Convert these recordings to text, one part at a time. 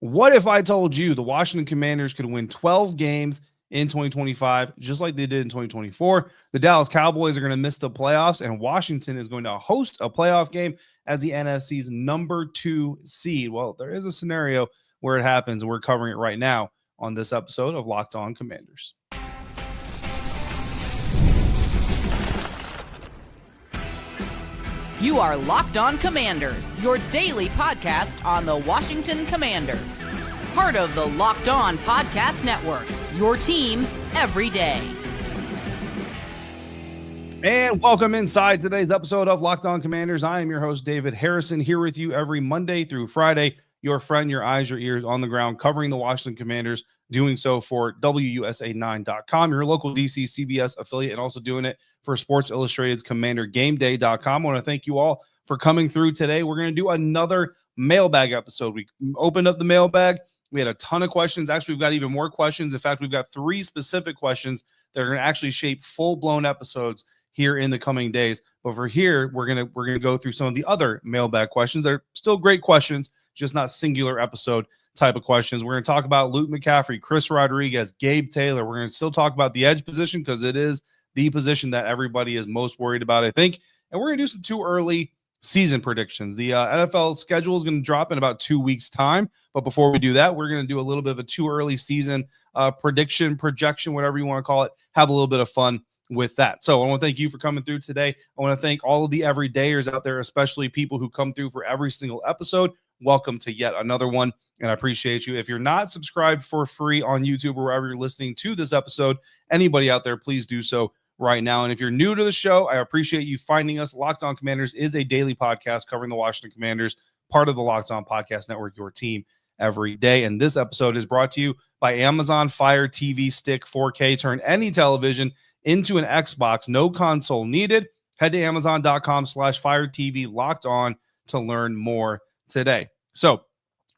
What if I told you the Washington Commanders could win 12 games in 2025, just like they did in 2024? The Dallas Cowboys are going to miss the playoffs, and Washington is going to host a playoff game as the NFC's number 2 seed. Well, there is a scenario where it happens, and we're covering it right now on this episode of Locked On Commanders. You are Locked On Commanders, your daily podcast on the Washington Commanders. Part of the Locked On Podcast Network, your team every day. And welcome inside today's episode of Locked On Commanders. I am your host, David Harrison, here with you every Monday through Friday, your friend, your eyes, your ears on the ground, covering the Washington Commanders, doing so for WUSA9.com, your local DC CBS affiliate, and also doing it for Sports Illustrated's CommanderGameDay.com. I want to thank you all for coming through today. We're going to do another mailbag episode. We opened up the mailbag. We had a ton of questions. Actually, we've got even more questions. In fact, we've got 3 specific questions that are going to actually shape full-blown episodes here in the coming days. But for here, we're gonna go through some of the other mailbag questions. They're still great questions, just not singular episode type of questions. We're going to talk about Luke McCaffrey, Chris Rodriguez, Gabe Taylor. We're going to still talk about the edge position because it is the position that everybody is most worried about, I think. And we're going to do some too early season predictions. The NFL schedule is going to drop in about 2 weeks' time. But before we do that, we're going to do a little bit of a too early season projection, whatever you want to call it. Have a little bit of fun with that. So I want to thank you for coming through today. I want to thank all of the everydayers out there, especially people who come through for every single episode. Welcome to yet another one, and I appreciate you. If you're not subscribed for free on YouTube or wherever you're listening to this episode, anybody out there, please do so right now. And if you're new to the show, I appreciate you finding us. Locked On Commanders is a daily podcast covering the Washington Commanders, part of the Locked On Podcast Network, your team every day. And this episode is brought to you by Amazon Fire TV Stick 4K. Turn any television into an Xbox, no console needed. Head to Amazon.com/Fire TV Locked On to learn more today. So,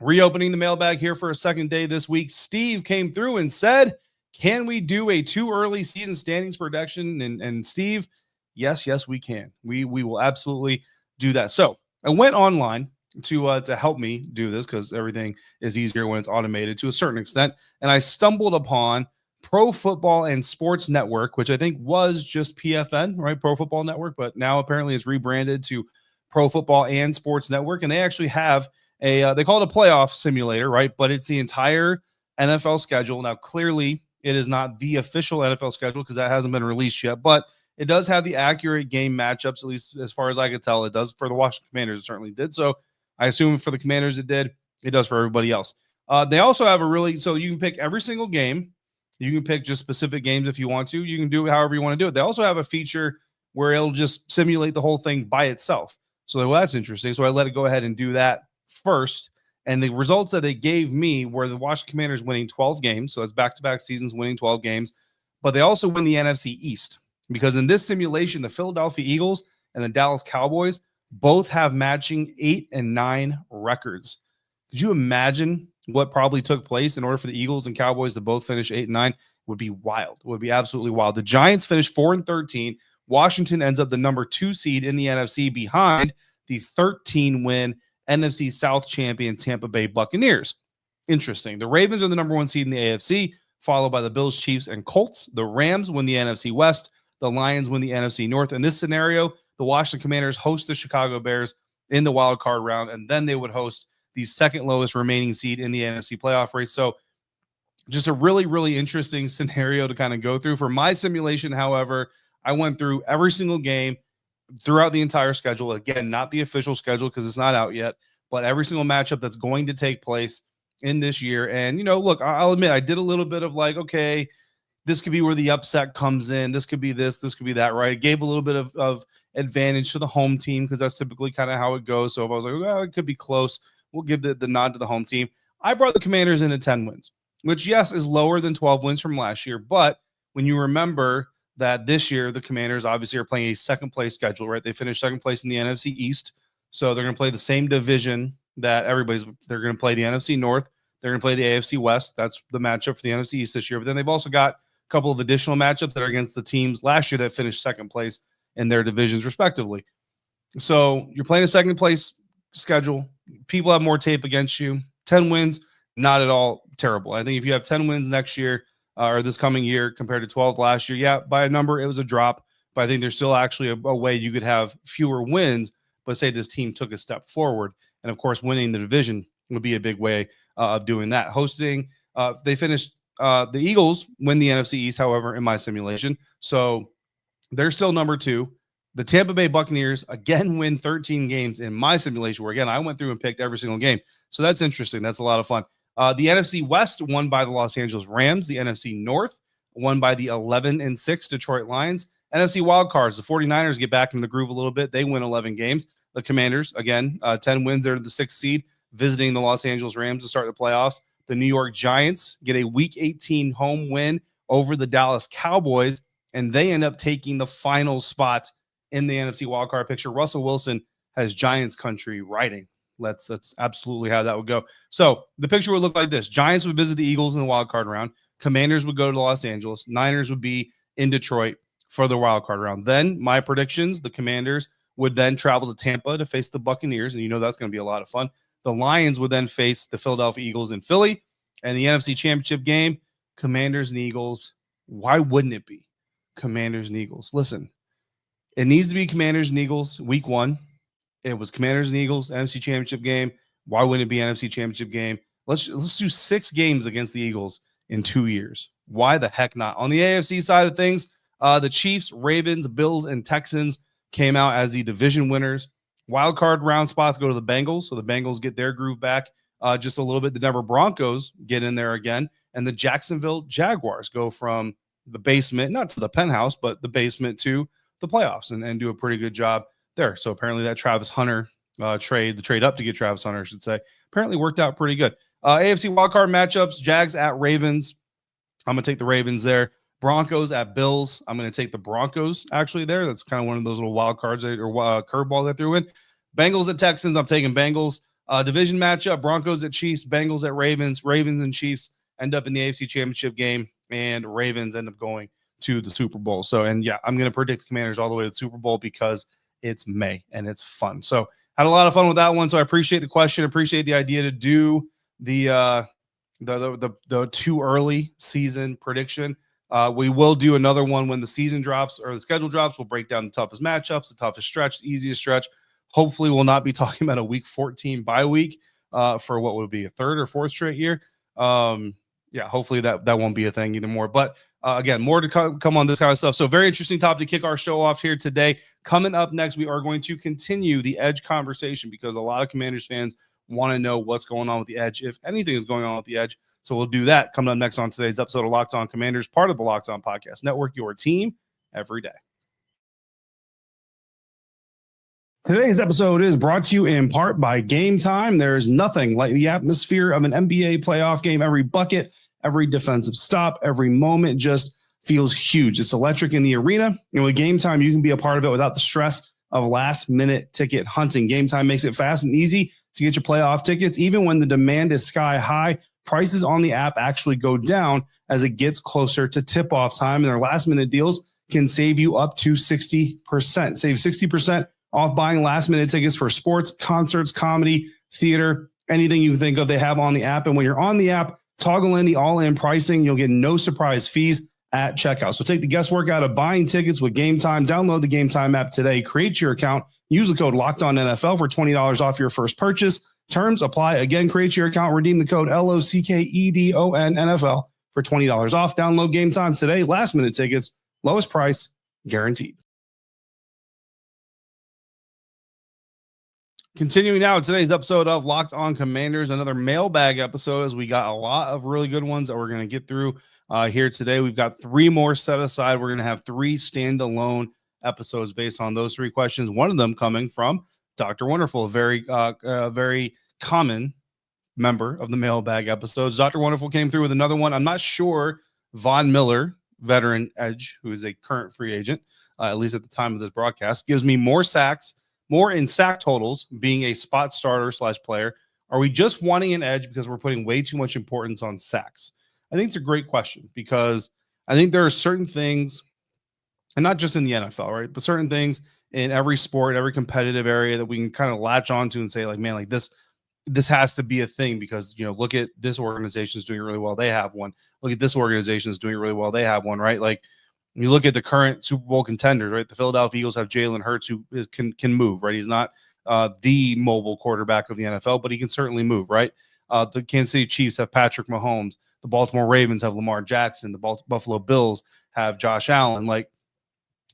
reopening the mailbag here for a second day this week. Steve came through and said, can we do a too early season standings prediction? And Steve, yes, we can. We will absolutely do that. So, I went online to help me do this because everything is easier when it's automated to a certain extent. And I stumbled upon Pro Football and Sports Network, which I think was just PFN, right? Pro Football Network, but now apparently is rebranded to Pro Football and Sports Network. And they actually have they call it a playoff simulator, right? But it's the entire NFL schedule. Now, clearly it is not the official NFL schedule because that hasn't been released yet, but it does have the accurate game matchups, at least as far as I could tell. It does for the Washington Commanders. It certainly did. So I assume for the Commanders it did. It does for everybody else. They also have so you can pick every single game. You can pick just specific games if you want to. You can do it however you want to do it. They also have a feature where it'll just simulate the whole thing by itself. So well, that's interesting. So I let it go ahead and do that first. And the results that they gave me were the Washington Commanders winning 12 games. So it's back-to-back seasons winning 12 games. But they also win the NFC East. Because in this simulation, the Philadelphia Eagles and the Dallas Cowboys both have matching 8 and 9 records. Could you imagine what probably took place in order for the Eagles and Cowboys to both finish 8 and 9? It would be wild. It would be absolutely wild. The Giants finished 4 and 13. Washington ends up the number 2 seed in the NFC behind the 13-win NFC South champion Tampa Bay Buccaneers. Interesting. The Ravens are the number 1 seed in the AFC, followed by the Bills, Chiefs, and Colts. The Rams win the NFC West. The Lions win the NFC North. In this scenario, the Washington Commanders host the Chicago Bears in the wild card round, and then they would host the second lowest remaining seed in the NFC playoff race. So just a really, really interesting scenario to kind of go through. For my simulation, however, I went through every single game throughout the entire schedule. Again, not the official schedule because it's not out yet, but every single matchup that's going to take place in this year. And, look, I'll admit I did a little bit of like, okay, this could be where the upset comes in. This could be this could be that, right? It gave a little bit of advantage to the home team because that's typically kind of how it goes. So if I was like, well, it could be close, we'll give the nod to the home team. I brought the Commanders in at 10 wins, which, yes, is lower than 12 wins from last year. But when you remember that this year, the Commanders obviously are playing a second-place schedule, right? They finished second place in the NFC East. So they're going to play the same division that they're going to play the NFC North. They're going to play the AFC West. That's the matchup for the NFC East this year. But then they've also got a couple of additional matchups that are against the teams last year that finished second place in their divisions, respectively. So you're playing a second-place schedule. People have more tape against you. 10 wins not at all terrible. I think if you have 10 wins next year or this coming year compared to 12 last year, yeah, by a number, it was a drop. But I think there's still actually a way you could have fewer wins, but say this team took a step forward. And of course, winning the division would be a big way of doing that. Hosting, they finished, the Eagles win the NFC East, however, in my simulation. So they're still number 2. The Tampa Bay Buccaneers, again, win 13 games in my simulation, where, again, I went through and picked every single game. So that's interesting. That's a lot of fun. The NFC West won by the Los Angeles Rams. The NFC North won by the 11-6 Detroit Lions. NFC wildcards, the 49ers get back in the groove a little bit. They win 11 games. The Commanders, again, 10 wins. They're the 6th seed, visiting the Los Angeles Rams to start the playoffs. The New York Giants get a Week 18 home win over the Dallas Cowboys, and they end up taking the final spot in the NFC wildcard picture. Russell Wilson has Giants country riding. That's absolutely how that would go. So the picture would look like this. Giants would visit the Eagles in the wildcard round. Commanders would go to Los Angeles. Niners would be in Detroit for the wildcard round. Then my predictions, the Commanders would then travel to Tampa to face the Buccaneers, and you know that's going to be a lot of fun. The Lions would then face the Philadelphia Eagles in Philly, and the NFC Championship game, Commanders and Eagles. Why wouldn't it be Commanders and Eagles? Listen, it needs to be Commanders and Eagles week 1. It was Commanders and Eagles, NFC Championship game. Why wouldn't it be NFC Championship game? Let's do 6 games against the Eagles in 2 years. Why the heck not? On the AFC side of things, the Chiefs, Ravens, Bills, and Texans came out as the division winners. Wild card round spots go to the Bengals, so the Bengals get their groove back just a little bit. The Denver Broncos get in there again, and the Jacksonville Jaguars go from the basement, not to the penthouse, but the basement to the playoffs and do a pretty good job there. So apparently that Travis Hunter the trade up to get Travis Hunter, I should say, apparently worked out pretty good. AFC wildcard matchups, Jags at Ravens. I'm going to take the Ravens there. Broncos at Bills. I'm going to take the Broncos actually there. That's kind of one of those little wild cards or curveballs I threw in. Bengals at Texans. I'm taking Bengals. Division matchup, Broncos at Chiefs, Bengals at Ravens. Ravens and Chiefs end up in the AFC Championship game, and Ravens end up going to the Super Bowl. So, and yeah, I'm going to predict the Commanders all the way to the Super Bowl because it's May and it's fun. So had a lot of fun with that one. So I appreciate the question. Appreciate the idea to do the too early season prediction. We will do another one when the season drops or the schedule drops. We'll break down the toughest matchups, the toughest stretch, the easiest stretch. Hopefully we'll not be talking about a week 14 bye week for what would be a 3rd or 4th straight year. Yeah, hopefully that won't be a thing anymore. But again, more to come on this kind of stuff. So very interesting topic to kick our show off here today. Coming up next, we are going to continue the Edge conversation because a lot of Commanders fans want to know what's going on with the Edge, if anything is going on with the Edge. So we'll do that coming up next on today's episode of Locked On Commanders, part of the Locked On Podcast Network, your team every day. Today's episode is brought to you in part by Game Time. There's nothing like the atmosphere of an NBA playoff game. Every bucket, every defensive stop, every moment just feels huge. It's electric in the arena. And with Game Time, you can be a part of it without the stress of last-minute ticket hunting. Game Time makes it fast and easy to get your playoff tickets. Even when the demand is sky high, prices on the app actually go down as it gets closer to tip-off time. And their last-minute deals can save you up to 60%. Save 60% off buying last-minute tickets for sports, concerts, comedy, theater, anything you can think of, they have on the app. And when you're on the app, toggle in the all-in pricing. You'll get no surprise fees at checkout. So take the guesswork out of buying tickets with Game Time. Download the Game Time app today. Create your account. Use the code LOCKEDONNFL for $20 off your first purchase. Terms apply. Again, create your account. Redeem the code LOCKEDONNFL for $20 off. Download Game Time today. Last-minute tickets. Lowest price guaranteed. Continuing now today's episode of Locked On Commanders, another mailbag episode as we got a lot of really good ones that we're going to get through here today. We've got 3 more set aside. We're going to have 3 standalone episodes based on those 3 questions. One of them coming from Dr. Wonderful, a very common member of the mailbag episodes. Dr. Wonderful came through with another one. I'm not sure Von Miller, veteran edge, who is a current free agent, at least at the time of this broadcast, gives me more sacks, more in sack totals, being a spot starter / player. Are we just wanting an edge because we're putting way too much importance on sacks? I think it's a great question because I think there are certain things, and not just in the NFL, right? But certain things in every sport, every competitive area that we can kind of latch onto and say, like, man, like this this has to be a thing because, look at this organization is doing really well. They have one. Look at this organization is doing really well. They have one, right? Like you look at the current Super Bowl contenders, right? The Philadelphia Eagles have Jalen Hurts who can move, right? He's not the mobile quarterback of the NFL, but he can certainly move, right? The Kansas City Chiefs have Patrick Mahomes. The Baltimore Ravens have Lamar Jackson. The Buffalo Bills have Josh Allen. Like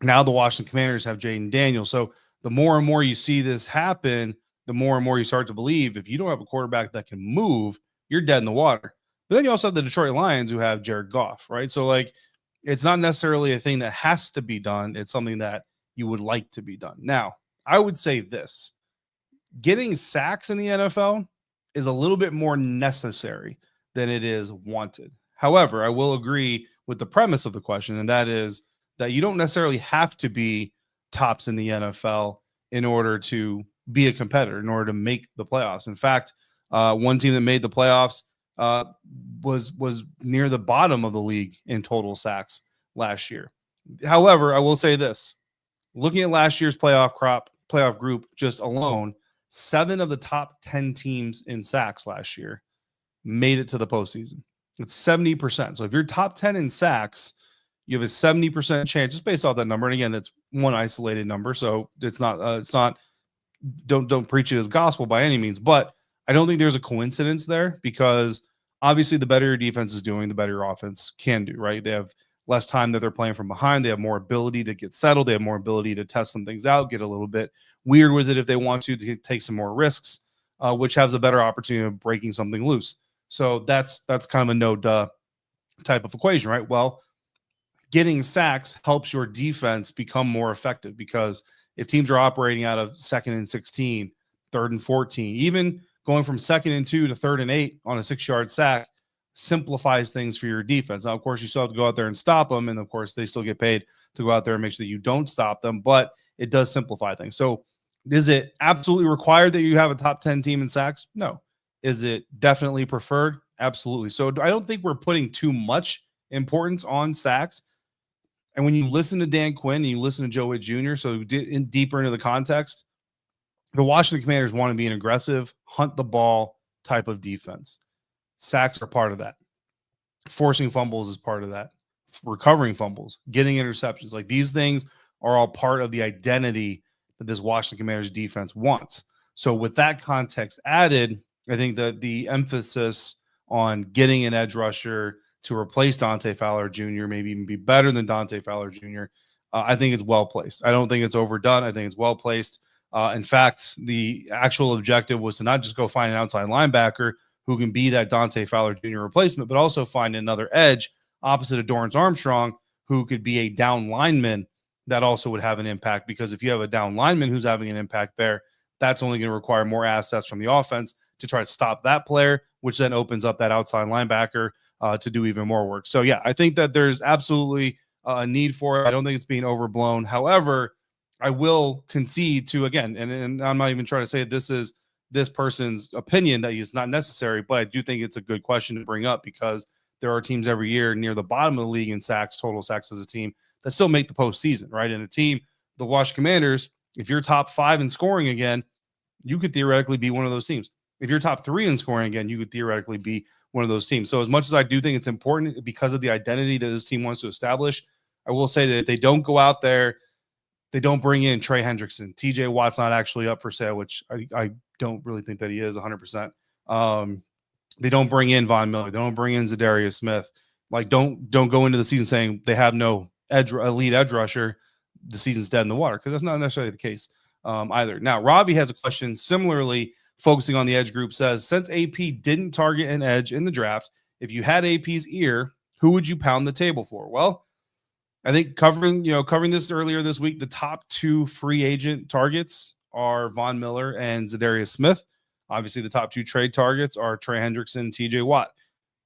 now the Washington Commanders have Jaden Daniels. So the more and more you see this happen, the more and more you start to believe if you don't have a quarterback that can move, you're dead in the water. But then you also have the Detroit Lions who have Jared Goff, right? So like it's not necessarily a thing that has to be done. It's something that you would like to be done. Now, I would say this. Getting sacks in the NFL is a little bit more necessary than it is wanted. However, I will agree with the premise of the question, and that is that you don't necessarily have to be tops in the NFL in order to be a competitor, in order to make the playoffs. In fact, one team that made the playoffs was near the bottom of the league in total sacks last year. However, I will say this. Looking at last year's playoff group just alone, 7 of the top 10 teams in sacks last year made it to the postseason. It's 70%. So if you're top 10 in sacks, you have a 70% chance just based off that number. And again, that's one isolated number. So it's not, don't preach it as gospel by any means, but I don't think there's a coincidence there because obviously the better your defense is doing, the better your offense can do, right? They have less time that they're playing from behind. They have more ability to get settled. They have more ability to test some things out, get a little bit weird with it if they want to take some more risks, which has a better opportunity of breaking something loose. So that's kind of a no-duh type of equation, right? Well, getting sacks helps your defense become more effective because if teams are operating out of 2nd and 16, 3rd and 14, even going from 2nd and 2 to 3rd and 8 on a 6-yard sack simplifies things for your defense. Now, of course, you still have to go out there and stop them. And of course, they still get paid to go out there and make sure that you don't stop them, but it does simplify things. So is it absolutely required that you have a top 10 team in sacks? No. Is it definitely preferred? Absolutely. So I don't think we're putting too much importance on sacks. And when you listen to Dan Quinn and you listen to Joe Witt Jr., so deeper into the context, the Washington Commanders want to be an aggressive, hunt the ball type of defense. Sacks are part of that. Forcing fumbles is part of that. Recovering fumbles, getting interceptions. Like these things are all part of the identity that this Washington Commanders defense wants. So with that context added, I think that the emphasis on getting an edge rusher to replace Dante Fowler Jr., maybe even be better than Dante Fowler Jr., I think it's well placed. I don't think it's overdone. I think it's well placed. In fact, the actual objective was to not just go find an outside linebacker who can be that Dante Fowler Jr. replacement, but also find another edge opposite of Dorrance Armstrong who could be a down lineman that also would have an impact. Because if you have a down lineman who's having an impact there, that's only going to require more assets from the offense to try to stop that player, which then opens up that outside linebacker to do even more work. So, yeah, I think that there's absolutely a need for it. I don't think it's being overblown. However, I will concede to, again, and I'm not even trying to say this is this person's opinion that is not necessary, but I do think it's a good question to bring up because there are teams every year near the bottom of the league in sacks, total sacks as a team, that still make the postseason, right? And a team, the Washington Commanders, if you're top 5 in scoring again, you could theoretically be one of those teams. If you're top 3 in scoring again, you could theoretically be one of those teams. So as much as I do think it's important because of the identity that this team wants to establish, I will say that if they don't go out there, they don't bring in Trey Hendrickson. TJ Watt's not actually up for sale, which I don't really think that he is 100%. They don't bring in Von Miller. They don't bring in Zadarius Smith. Like, don't go into the season saying they have no elite edge rusher. The season's dead in the water, because that's not necessarily the case either. Now, Robbie has a question similarly focusing on the edge group. Says, since AP didn't target an edge in the draft, if you had AP's ear, who would you pound the table for? Well, I think covering this earlier this week, the top 2 free agent targets are Von Miller and Zadarius Smith. Obviously, the top 2 trade targets are Trey Hendrickson and TJ Watt.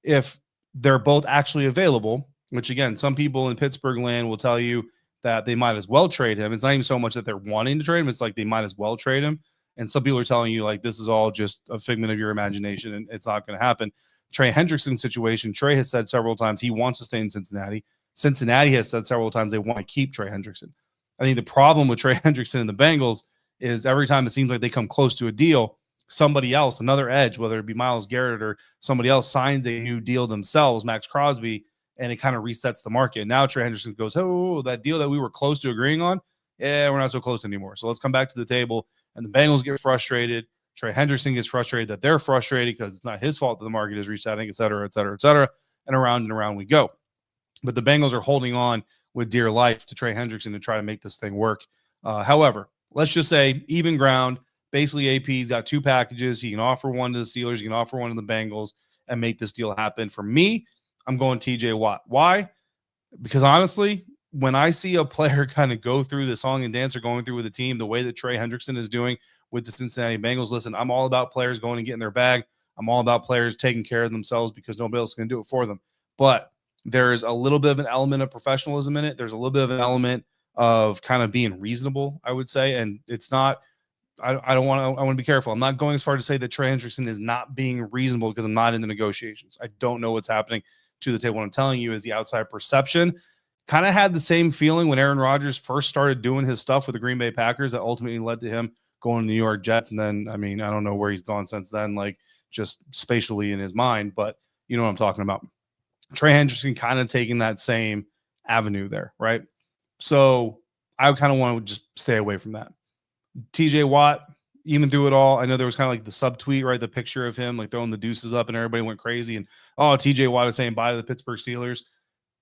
If they're both actually available, which again, some people in Pittsburgh land will tell you that they might as well trade him. It's not even so much that they're wanting to trade him. It's like they might as well trade him. And some people are telling you like this is all just a figment of your imagination and it's not going to happen. Trey Hendrickson's situation, Trey has said several times he wants to stay in Cincinnati. Cincinnati has said several times they want to keep Trey Hendrickson. I think the problem with Trey Hendrickson and the Bengals is every time it seems like they come close to a deal, somebody else, another edge, whether it be Myles Garrett or somebody else, signs a new deal themselves, Max Crosby, and it kind of resets the market. Now Trey Hendrickson goes, oh, that deal that we were close to agreeing on, yeah, we're not so close anymore. So let's come back to the table. And the Bengals get frustrated. Trey Hendrickson gets frustrated that they're frustrated because it's not his fault that the market is resetting, et cetera, et cetera, et cetera. And around we go. But the Bengals are holding on with dear life to Trey Hendrickson to try to make this thing work. However, let's just say even ground. Basically, AP's got 2 packages. He can offer one to the Steelers. He can offer one to the Bengals and make this deal happen. For me, I'm going TJ Watt. Why? Because honestly, when I see a player kind of go through the song and dance or going through with the team, the way that Trey Hendrickson is doing with the Cincinnati Bengals, listen, I'm all about players going and getting their bag. I'm all about players taking care of themselves because nobody else can do it for them. But there's a little bit of an element of professionalism in it. There's a little bit of an element of kind of being reasonable, I would say. And it's not, I want to be careful. I'm not going as far to say that Trey Hendrickson is not being reasonable because I'm not in the negotiations. I don't know what's happening to the table. What I'm telling you is the outside perception kind of had the same feeling when Aaron Rodgers first started doing his stuff with the Green Bay Packers that ultimately led to him going to the New York Jets. And then, I mean, I don't know where he's gone since then, like just spatially in his mind, but you know what I'm talking about. Trey Hendrickson kind of taking that same avenue there, right? So I kind of want to just stay away from that. TJ Watt, even through it all, I know there was kind of like the subtweet, right? The picture of him like throwing the deuces up and everybody went crazy. And, oh, TJ Watt is saying bye to the Pittsburgh Steelers.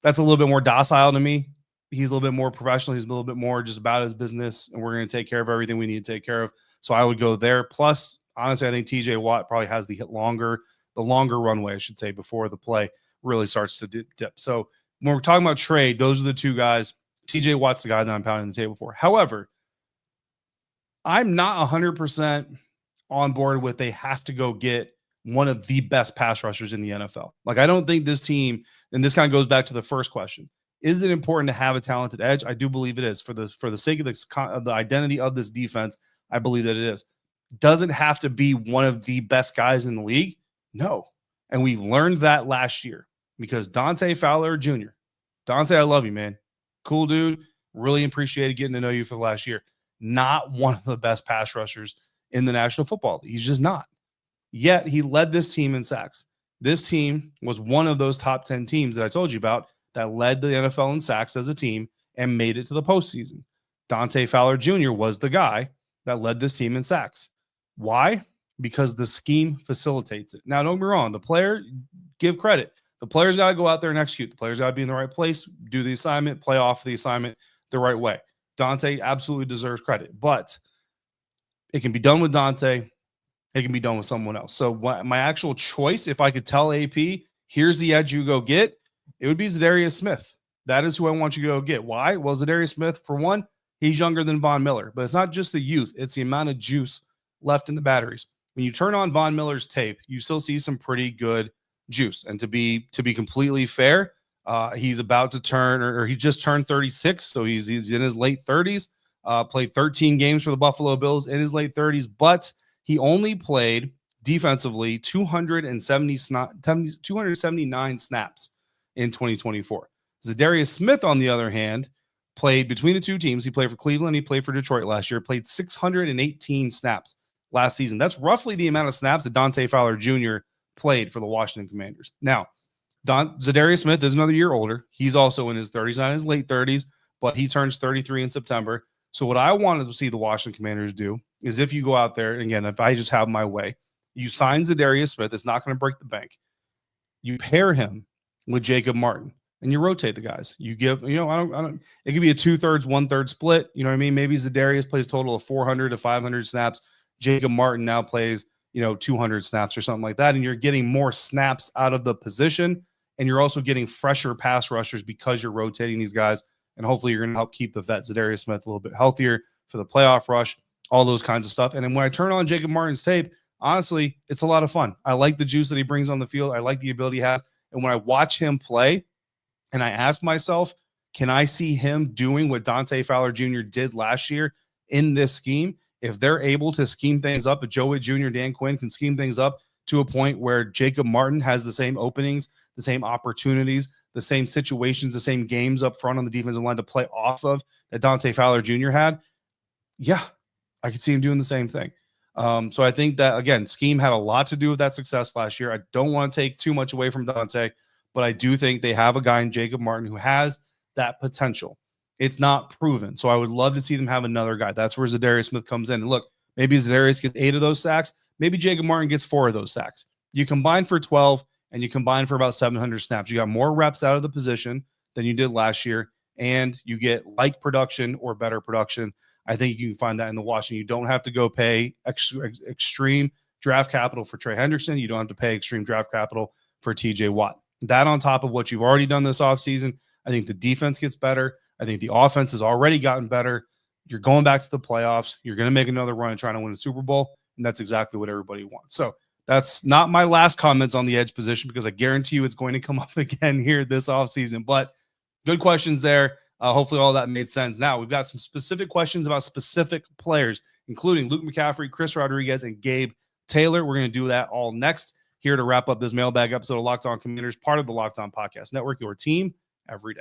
That's a little bit more docile to me. He's a little bit more professional. He's a little bit more just about his business, and we're going to take care of everything we need to take care of. So I would go there. Plus, honestly, I think TJ Watt probably has the longer runway, I should say, before the play really starts to dip. So when we're talking about trade, those are the 2 guys. TJ Watt's the guy that I'm pounding the table for. However, I'm not 100% on board with they have to go get one of the best pass rushers in the NFL. Like, I don't think this team, and this kind of goes back to the first question, is it important to have a talented edge? I do believe it is. For the sake of the identity of this defense, I believe that it is. Does it have to be one of the best guys in the league? No. And we learned that last year because Dante Fowler Jr. Dante, I love you, man. Cool dude. Really appreciated getting to know you for the last year. Not one of the best pass rushers in the National Football League. He's just not. Yet he led this team in sacks. This team was one of those top 10 teams that I told you about that led the NFL in sacks as a team and made it to the postseason. Dante Fowler Jr. was the guy that led this team in sacks. Why? Because the scheme facilitates it. Now, don't get me wrong. The player, give credit. The player's got to go out there and execute. The player's got to be in the right place, do the assignment, play off the assignment the right way. Dante absolutely deserves credit, but it can be done with Dante. It can be done with someone else. So my actual choice, if I could tell AP, here's the edge you go get, it would be Zadarius Smith. That is who I want you to go get. Why? Well, Zadarius Smith, for one, he's younger than Von Miller, but it's not just the youth. It's the amount of juice left in the batteries. When you turn on Von Miller's tape, you still see some pretty good juice. And to be completely fair, he's about to turn, or he just turned 36, so he's in his late 30s. Played 13 games for the Buffalo Bills in his late 30s, but he only played defensively 279 snaps in 2024. Zadarius Smith, on the other hand, played between the 2 teams. He played for Cleveland. He played for Detroit last year. Played 618 snaps last season. That's roughly the amount of snaps that Dante Fowler Jr. played for the Washington Commanders. Now, Zadarius Smith is another year older. He's also in his 30s, not in his late 30s, but he turns 33 in September. So what I wanted to see the Washington Commanders do is, if you go out there, and again, if I just have my way, you sign Zadarius Smith. It's not going to break the bank. You pair him with Jacob Martin, and you rotate the guys. You give, I don't. It could be a 2/3, 1/3 split. You know what I mean? Maybe Zadarius plays total of 400 to 500 snaps. Jacob Martin now plays, 200 snaps or something like that, and you're getting more snaps out of the position, and you're also getting fresher pass rushers because you're rotating these guys, and hopefully you're going to help keep the vet Zadarius Smith a little bit healthier for the playoff rush, all those kinds of stuff. And then when I turn on Jacob Martin's tape, honestly, it's a lot of fun. I like the juice that he brings on the field. I like the ability he has. And when I watch him play and I ask myself, can I see him doing what Dante Fowler Jr. did last year in this scheme? If they're able to scheme things up, if Joe Witt Jr., Dan Quinn can scheme things up to a point where Jacob Martin has the same openings, the same opportunities, the same situations, the same games up front on the defensive line to play off of that Dante Fowler Jr. had, yeah, I could see him doing the same thing. So I think that, again, scheme had a lot to do with that success last year. I don't want to take too much away from Dante, but I do think they have a guy in Jacob Martin who has that potential. It's not proven. So I would love to see them have another guy. That's where Zadarius Smith comes in. And look, maybe Zadarius gets 8 of those sacks. Maybe Jacob Martin gets 4 of those sacks. You combine for 12 and you combine for about 700 snaps. You got more reps out of the position than you did last year, and you get like production or better production. I think you can find that in the Washington. You don't have to go pay extreme draft capital for Trey Henderson. You don't have to pay extreme draft capital for TJ Watt. That on top of what you've already done this offseason, I think the defense gets better. I think the offense has already gotten better. You're going back to the playoffs. You're going to make another run and trying to win a Super Bowl, and that's exactly what everybody wants. So that's not my last comments on the edge position, because I guarantee you it's going to come up again here this offseason. But good questions there. Hopefully all that made sense. Now, we've got some specific questions about specific players, including Luke McCaffrey, Chris Rodriguez, and Gabe Taylor. We're going to do that all next, here to wrap up this mailbag episode of Locked On Commanders, part of the Locked On Podcast Network, your team every day.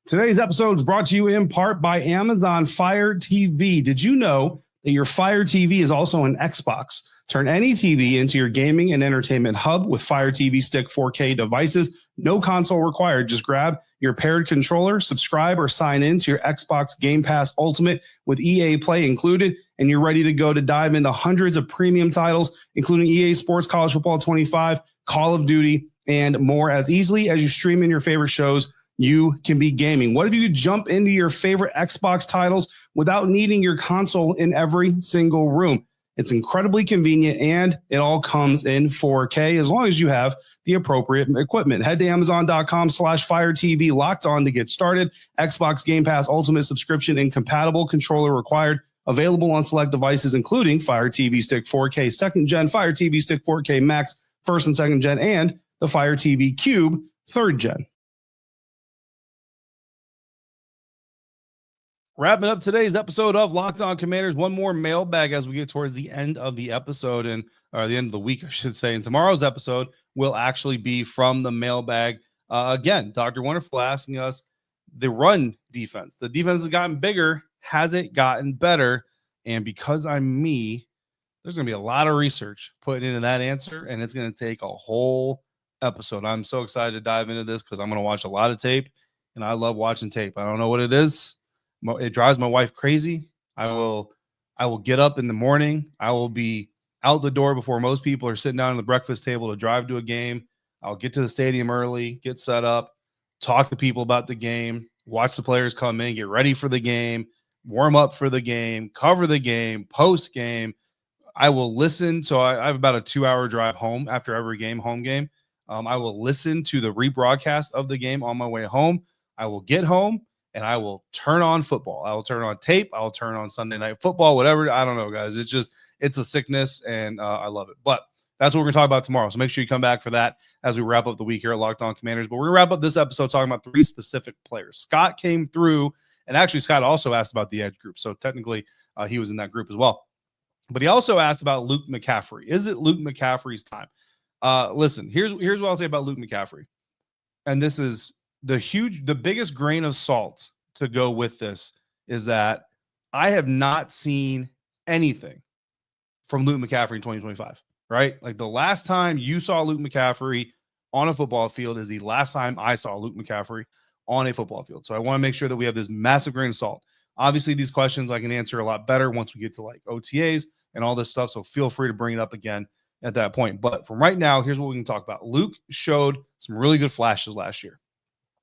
Today's episode is brought to you in part by Amazon Fire TV. Did you know that your Fire TV is also an Xbox? Turn any TV into your gaming and entertainment hub with Fire TV Stick 4K devices. No console required. Just grab your paired controller, subscribe or sign in to your Xbox Game Pass Ultimate with EA Play included, and you're ready to go to dive into hundreds of premium titles, including EA Sports College Football 25, Call of Duty, and more. As easily as you stream in your favorite shows, you can be gaming. What if you could jump into your favorite Xbox titles without needing your console in every single room? It's incredibly convenient, and it all comes in 4K as long as you have the appropriate equipment. Head to Amazon.com/Fire TV Locked On to get started. Xbox Game Pass Ultimate subscription and compatible controller required. Available on select devices, including Fire TV Stick 4K 2nd Gen, Fire TV Stick 4K Max 1st and 2nd Gen, and the Fire TV Cube 3rd Gen. Wrapping up today's episode of Locked On Commanders, one more mailbag as we get towards the end of the episode, or the end of the week, I should say. And tomorrow's episode will actually be from the mailbag. Again, Dr. Wonderful asking us the run defense. The defense has gotten bigger. Has it gotten better? And because I'm me, there's going to be a lot of research put into that answer, and it's going to take a whole episode. I'm so excited to dive into this because I'm going to watch a lot of tape, and I love watching tape. I don't know what it is. It drives my wife crazy. I will get up in the morning. I will be out the door before most people are sitting down at the breakfast table to drive to a game. I'll get to the stadium early, get set up, talk to people about the game, watch the players come in, get ready for the game, warm up for the game, cover the game, post game. I will listen. So I have about a 2-hour drive home after every game, home game. I will listen to the rebroadcast of the game on my way home. I will get home, and I will turn on football. I will turn on tape. I'll turn on Sunday Night Football, whatever. I don't know, guys. It's a sickness, and I love it. But that's what we're going to talk about tomorrow. So make sure you come back for that as we wrap up the week here at Locked On Commanders. But we're going to wrap up this episode talking about 3 specific players. Scott came through, and actually Scott also asked about the edge group. So technically he was in that group as well. But he also asked about Luke McCaffrey. Is it Luke McCaffrey's time? Listen, here's what I'll say about Luke McCaffrey. And this is the biggest grain of salt to go with this, is that I have not seen anything from Luke McCaffrey in 2025, right? Like, the last time you saw Luke McCaffrey on a football field is the last time I saw Luke McCaffrey on a football field. So I want to make sure that we have this massive grain of salt. Obviously, these questions I can answer a lot better once we get to like OTAs and all this stuff. So feel free to bring it up again at that point. But from right now, here's what we can talk about. Luke showed some really good flashes last year.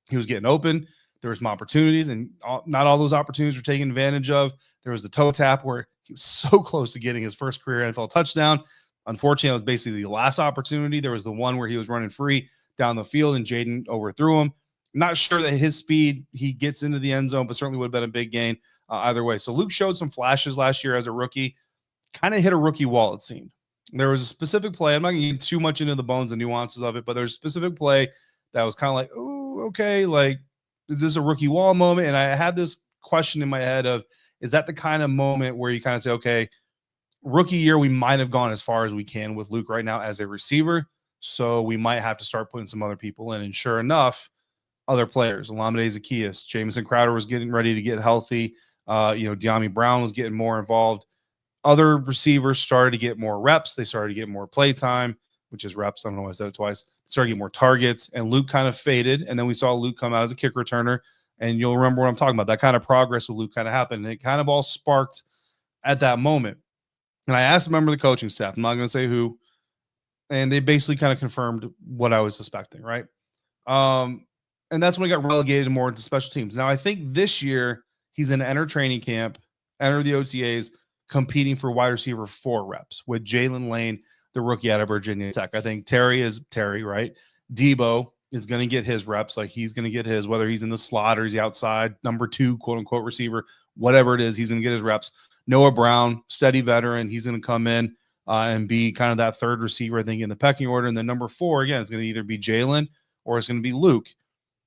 He was getting open. There were some opportunities, and not all those opportunities were taken advantage of. There was the toe tap where he was so close to getting his first career NFL touchdown. Unfortunately, it was basically the last opportunity. There was the one where he was running free down the field, and Jaden overthrew him. Not sure that his speed, he gets into the end zone, but certainly would have been a big gain either way. So Luke showed some flashes last year as a rookie. Kind of hit a rookie wall, it seemed. There was a specific play. I'm not going to get too much into the bones and nuances of it, but there's a specific play that was kind of like, oh, okay, like, is this a rookie wall moment? And I had this question in my head of, is that the kind of moment where you kind of say, okay, rookie year, we might have gone as far as we can with Luke right now as a receiver, so we might have to start putting some other people in. And sure enough, other players, Olamide Zaccheaus, Jamison Crowder was getting ready to get healthy. De'Ami Brown was getting more involved. Other receivers started to get more reps. They started to get more play time, which is reps. I don't know why I said it twice. They started to get more targets, and Luke kind of faded. And then we saw Luke come out as a kick returner. And you'll remember what I'm talking about. That kind of progress with Luke kind of happened. And it kind of all sparked at that moment. And I asked a member of the coaching staff, I'm not going to say who, and they basically kind of confirmed what I was suspecting, right? And that's when he got relegated more into special teams. Now, I think this year he's in enter training camp, enter the OTAs, competing for wide receiver 4 reps with Jalen Lane, the rookie out of Virginia Tech. I think Terry, right? Debo is going to get his reps. Like, he's going to get his, whether he's in the slot or he's outside, number 2, quote unquote, receiver, whatever it is, he's going to get his reps. Noah Brown, steady veteran. He's going to come in and be kind of that third receiver, I think, in the pecking order. And then number 4, again, it's going to either be Jalen or it's going to be Luke.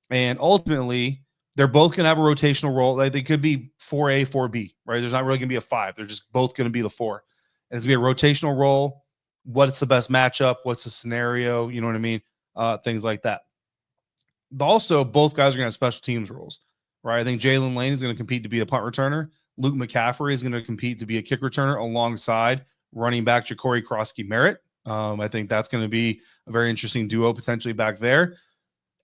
And ultimately, they're both going to have a rotational role. Like, they could be 4A, 4B, right? There's not really going to be a 5. They're just both going to be the 4. And it's going to be a rotational role. What's the best matchup? What's the scenario? You know what I mean? Things like that. Also, both guys are going to have special teams roles, right? I think Jalen Lane is going to compete to be a punt returner. Luke McCaffrey is going to compete to be a kick returner alongside running back Ja'Cory Krosky-Merritt. I think that's going to be a very interesting duo potentially back there.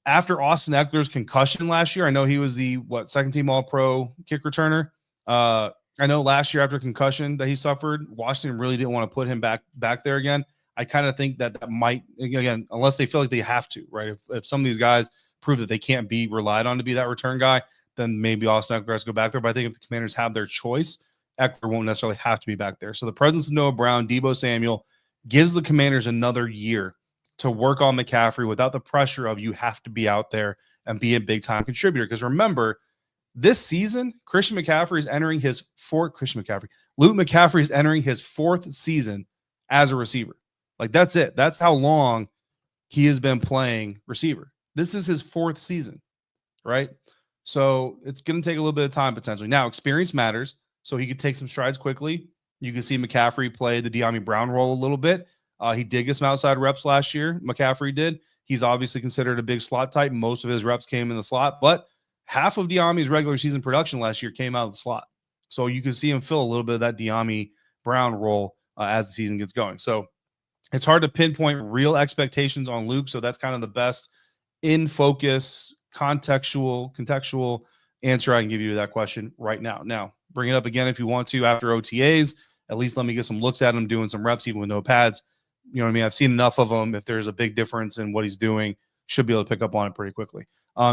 After Austin Eckler's concussion last year, I know he was the second team All-Pro kick returner. I know last year after concussion that he suffered, Washington really didn't want to put him back there again. I kind of think that might, again, unless they feel like they have to, right? If some of these guys prove that they can't be relied on to be that return guy, then maybe Austin Eckler has to go back there. But I think if the Commanders have their choice, Eckler won't necessarily have to be back there. So the presence of Noah Brown, Debo Samuel gives the Commanders another year to work on McCaffrey without the pressure of you have to be out there and be a big-time contributor. Because remember, this season, Luke McCaffrey is entering his 4th season as a receiver. Like, that's it. That's how long he has been playing receiver. This is his 4th season, right? So it's going to take a little bit of time potentially. Now, experience matters, so he could take some strides quickly. You can see McCaffrey play the De'Ami Brown role a little bit. He did get some outside reps last year. McCaffrey did. He's obviously considered a big slot type. Most of his reps came in the slot, but half of De'Ami's regular season production last year came out of the slot. So you can see him fill a little bit of that De'Ami Brown role as the season gets going. So it's hard to pinpoint real expectations on Luke. So that's kind of the best in focus, contextual answer I can give you to that question right now. Now, bring it up again if you want to after OTAs. At least let me get some looks at him doing some reps, even with no pads. You know what I mean? I've seen enough of him. If there's a big difference in what he's doing, should be able to pick up on it pretty quickly.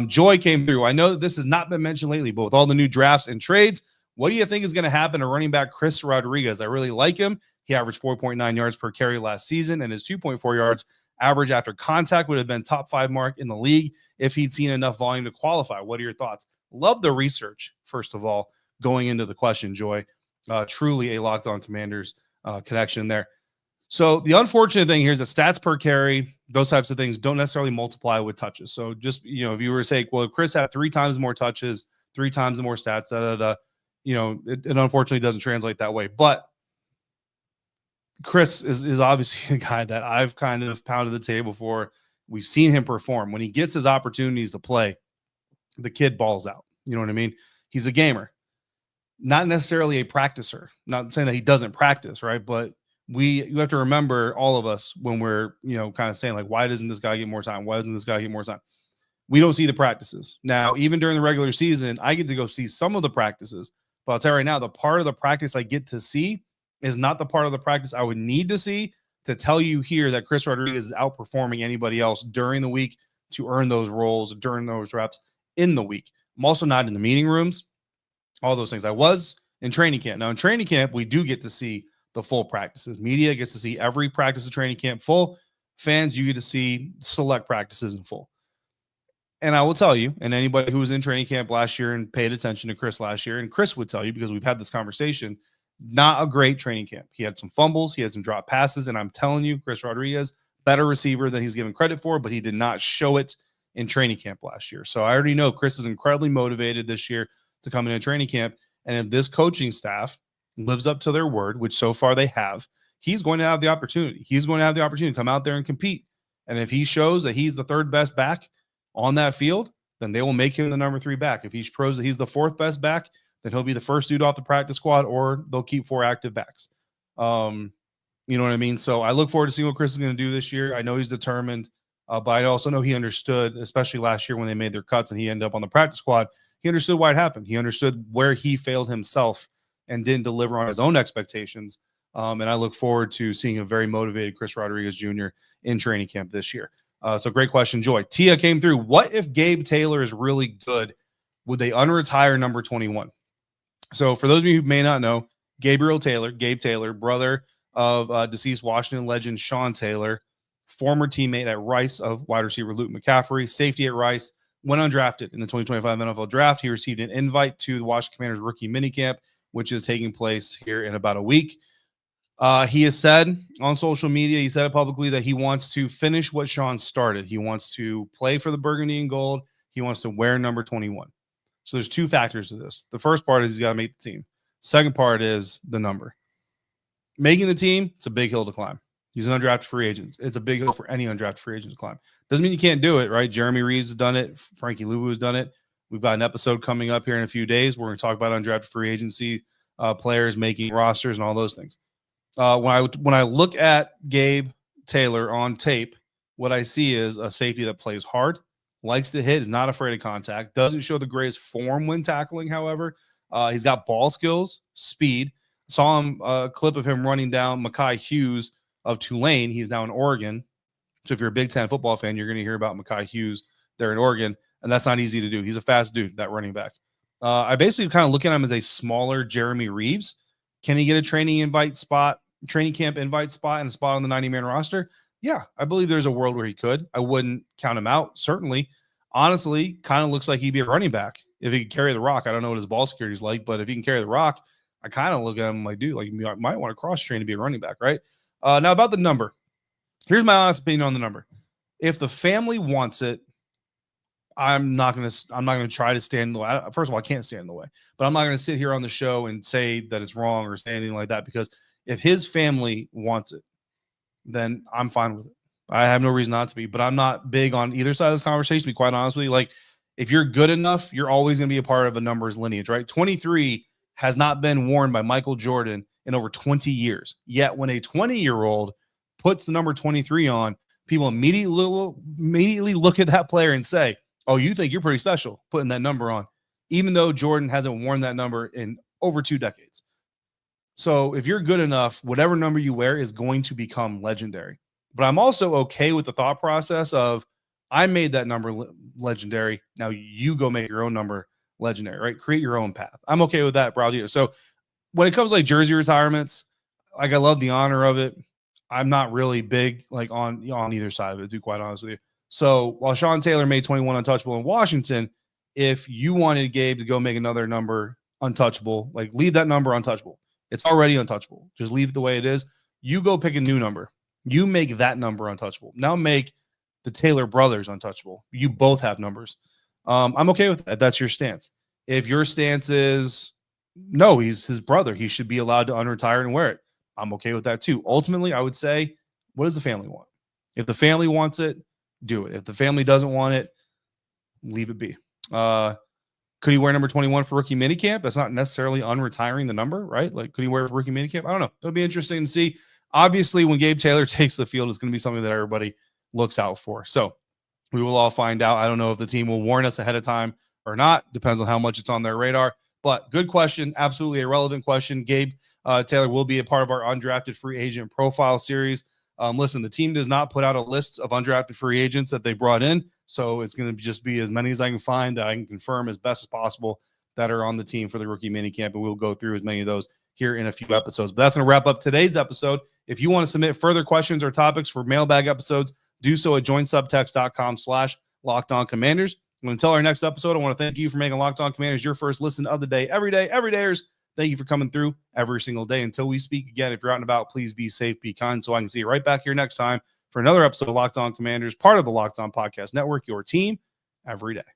Joy came through. I know that this has not been mentioned lately, but with all the new drafts and trades, what do you think is going to happen to running back Chris Rodriguez? I really like him. He averaged 4.9 yards per carry last season, and his 2.4 yards average after contact would have been top 5 mark in the league if he'd seen enough volume to qualify. What are your thoughts? Love the research, first of all, going into the question, Joy. Truly a Locked On Commanders connection there. So the unfortunate thing here is that stats per carry, those types of things don't necessarily multiply with touches. So just, if you were to say, well, if Chris had 3 times more touches, 3 times more stats, it unfortunately doesn't translate that way. But Chris is obviously a guy that I've kind of pounded the table for. We've seen him perform. When he gets his opportunities to play, the kid balls out. You know what I mean? He's a gamer, not necessarily a practicer. Not saying that he doesn't practice, right? But you have to remember, all of us, when we're, kind of saying, like, why doesn't this guy get more time? Why doesn't this guy get more time? We don't see the practices. Now, even during the regular season, I get to go see some of the practices. But I'll tell you right now, the part of the practice I get to see is not the part of the practice I would need to see to tell you here that Chris Rodriguez is outperforming anybody else during the week to earn those roles, during those reps in the week. I'm also not in the meeting rooms, all those things. I was in training camp. Now, in training camp, we do get to see the full practices. Media gets to see every practice of training camp full. Fans, you get to see select practices in full. And I will tell you, and anybody who was in training camp last year and paid attention to Chris last year, and Chris would tell you, because we've had this conversation, not a great training camp. He had some fumbles. He had some drop passes. And I'm telling you, Chris Rodriguez, better receiver than he's given credit for, but he did not show it in training camp last year. So I already know Chris is incredibly motivated this year to come in training camp. And if this coaching staff lives up to their word, which so far they have, he's going to have the opportunity. He's going to have the opportunity to come out there and compete. And if he shows that he's the 3rd best back on that field, then they will make him the number 3 back. If he shows that he's the 4th best back, then he'll be the first dude off the practice squad, or they'll keep 4 active backs. You know what I mean? So I look forward to seeing what Chris is going to do this year. I know he's determined, but I also know he understood, especially last year when they made their cuts and he ended up on the practice squad. He understood why it happened. He understood where he failed himself and didn't deliver on his own expectations. And I look forward to seeing a very motivated Chris Rodriguez Jr. in training camp this year. So great question, Joy. Tia came through. What if Gabe Taylor is really good? Would they unretire number 21? So for those of you who may not know, Gabe Taylor, brother of deceased Washington legend Sean Taylor, former teammate at Rice of wide receiver Luke McCaffrey, safety at Rice, went undrafted in the 2025 NFL Draft. He received an invite to the Washington Commanders rookie minicamp, which is taking place here in about a week. He has said on social media, he said it publicly, that he wants to finish what Sean started. He wants to play for the burgundy and gold. He wants to wear number 21. So there's 2 factors to this. The first part is he's got to make the team. Second part is the number. Making the team, it's a big hill to climb. He's an undrafted free agent. It's a big hill for any undrafted free agent to climb. Doesn't mean you can't do it, right? Jeremy Reeves has done it. Frankie Louvu has done it. We've got an episode coming up here in a few days. We're going to talk about undrafted free agency players making rosters and all those things. When I look at Gabe Taylor on tape, what I see is a safety that plays hard, likes to hit, is not afraid of contact, doesn't show the greatest form when tackling, however. He's got ball skills, speed. Saw a clip of him running down Mekhi Hughes of Tulane. He's now in Oregon. So if you're a Big Ten football fan, you're going to hear about Mekhi Hughes there in Oregon, and that's not easy to do. He's a fast dude, that running back. I basically kind of look at him as a smaller Jeremy Reeves. Can he get a training camp invite spot and a spot on the 90-man roster? Yeah, I believe there's a world where he could. I wouldn't count him out, certainly. Honestly, kind of looks like he'd be a running back if he could carry the rock. I don't know what his ball security is like, but if he can carry the rock, I kind of look at him like, dude, like, you might want to cross-train to be a running back, right? Now, about the number. Here's my honest opinion on the number. If the family wants it, I'm not going to try to stand in the way. First of all, I can't stand in the way. But I'm not going to sit here on the show and say that it's wrong or say anything like that, because if his family wants it, then I'm fine with it. I have no reason not to be, but I'm not big on either side of this conversation, to be quite honest with you. Like, if you're good enough, you're always going to be a part of a numbers lineage, right? 23 has not been worn by Michael Jordan in over 20 years. Yet when a 20-year-old puts the number 23 on, people immediately look at that player and say, oh, you think you're pretty special putting that number on, even though Jordan hasn't worn that number in over 2 decades. So if you're good enough, whatever number you wear is going to become legendary. But I'm also okay with the thought process of, I made that number legendary. Now you go make your own number legendary, right? Create your own path. I'm okay with that, bro. So when it comes to like jersey retirements, like, I love the honor of it. I'm not really big like on either side of it, to be quite honest with you. So while Sean Taylor made 21 untouchable in Washington, if you wanted Gabe to go make another number untouchable, like, leave that number untouchable. It's already untouchable. Just leave it the way it is. You go pick a new number. You make that number untouchable. Now make the Taylor brothers untouchable. You both have numbers. I'm okay with that. That's your stance. If your stance is, no, he's his brother, he should be allowed to unretire and wear it, I'm okay with that too. Ultimately, I would say, what does the family want? If the family wants it, do it. If the family doesn't want it, leave it be. Could he wear number 21 for rookie minicamp? That's not necessarily unretiring the number, right? Like, could he wear it for rookie minicamp? I don't know. It'll be interesting to see. Obviously, when Gabe Taylor takes the field, it's going to be something that everybody looks out for. So we will all find out. I don't know if the team will warn us ahead of time or not. Depends on how much it's on their radar. But good question. Absolutely a relevant question. Gabe Taylor will be a part of our undrafted free agent profile series. Listen, the team does not put out a list of undrafted free agents that they brought in. So it's going to just be as many as I can find that I can confirm as best as possible that are on the team for the rookie minicamp. And we'll go through as many of those here in a few episodes. But that's going to wrap up today's episode. If you want to submit further questions or topics for mailbag episodes, do so at joinsubtext.com/LockedOnCommanders. Until our next episode, I want to thank you for making Locked On Commanders your first listen of the day, every day, everydayers. Thank you for coming through every single day. Until we speak again, if you're out and about, please be safe, be kind, so I can see you right back here next time for another episode of Locked On Commanders, part of the Locked On Podcast Network, your team every day.